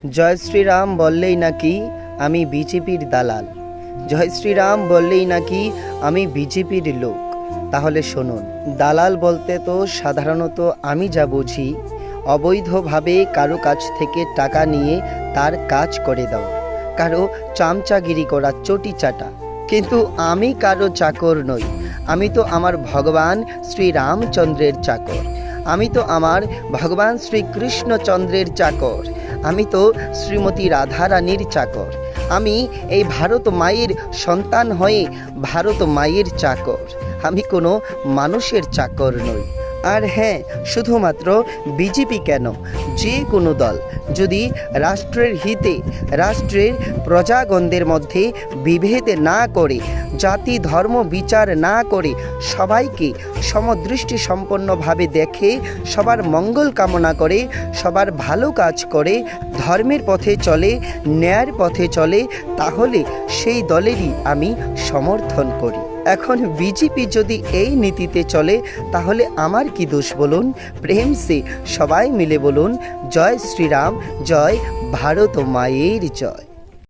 জয় শ্রীরাম বললেই নাকি আমি বিজেপির দালাল। জয় শ্রীরাম বললেই নাকি আমি বিজেপির লোক। তাহলে শুনুন, দালাল বলতে তো সাধারণত আমি যা বুঝি, অবৈধভাবে কারো কাছ থেকে টাকা নিয়ে তার কাজ করে দেওয়া, কারো চামচাগিরি করা, চটি চাটা। কিন্তু আমি কারো চাকর নই। আমি তো আমার ভগবান শ্রীরামচন্দ্রের চাকর। আমি তো আমার ভগবান শ্রীকৃষ্ণচন্দ্রের চাকর। আমি তো শ্রীমতী রাধারানীর চাকর। আমি এই ভারত মায়ের সন্তান হয়ে ভারত মায়ের চাকর। আমি কোনো মানুষের চাকর নই। আর হ্যাঁ, শুধুমাত্র বিজেপি কেন, যে কোনো দল যদি রাষ্ট্রের হিতে, রাষ্ট্রের প্রজাগণদের মধ্যে বিভেদ না করে, জাতি ধর্ম বিচার না করে সবাইকে সমদৃষ্টি সম্পন্নভাবে দেখে, সবার মঙ্গল কামনা করে, সবার ভালো কাজ করে, ধর্মের পথে চলে, ন্যায়ের পথে চলে, তাহলে সেই দলেরই আমি সমর্থন করি। এখন বিজেপি যদি এই নীতিতে চলে, তাহলে আমার কি দোষ বলুন? প্রেম সে সবাই মিলে বলুন, জয় শ্রীরাম, জয় ভারত মায়ের জয়।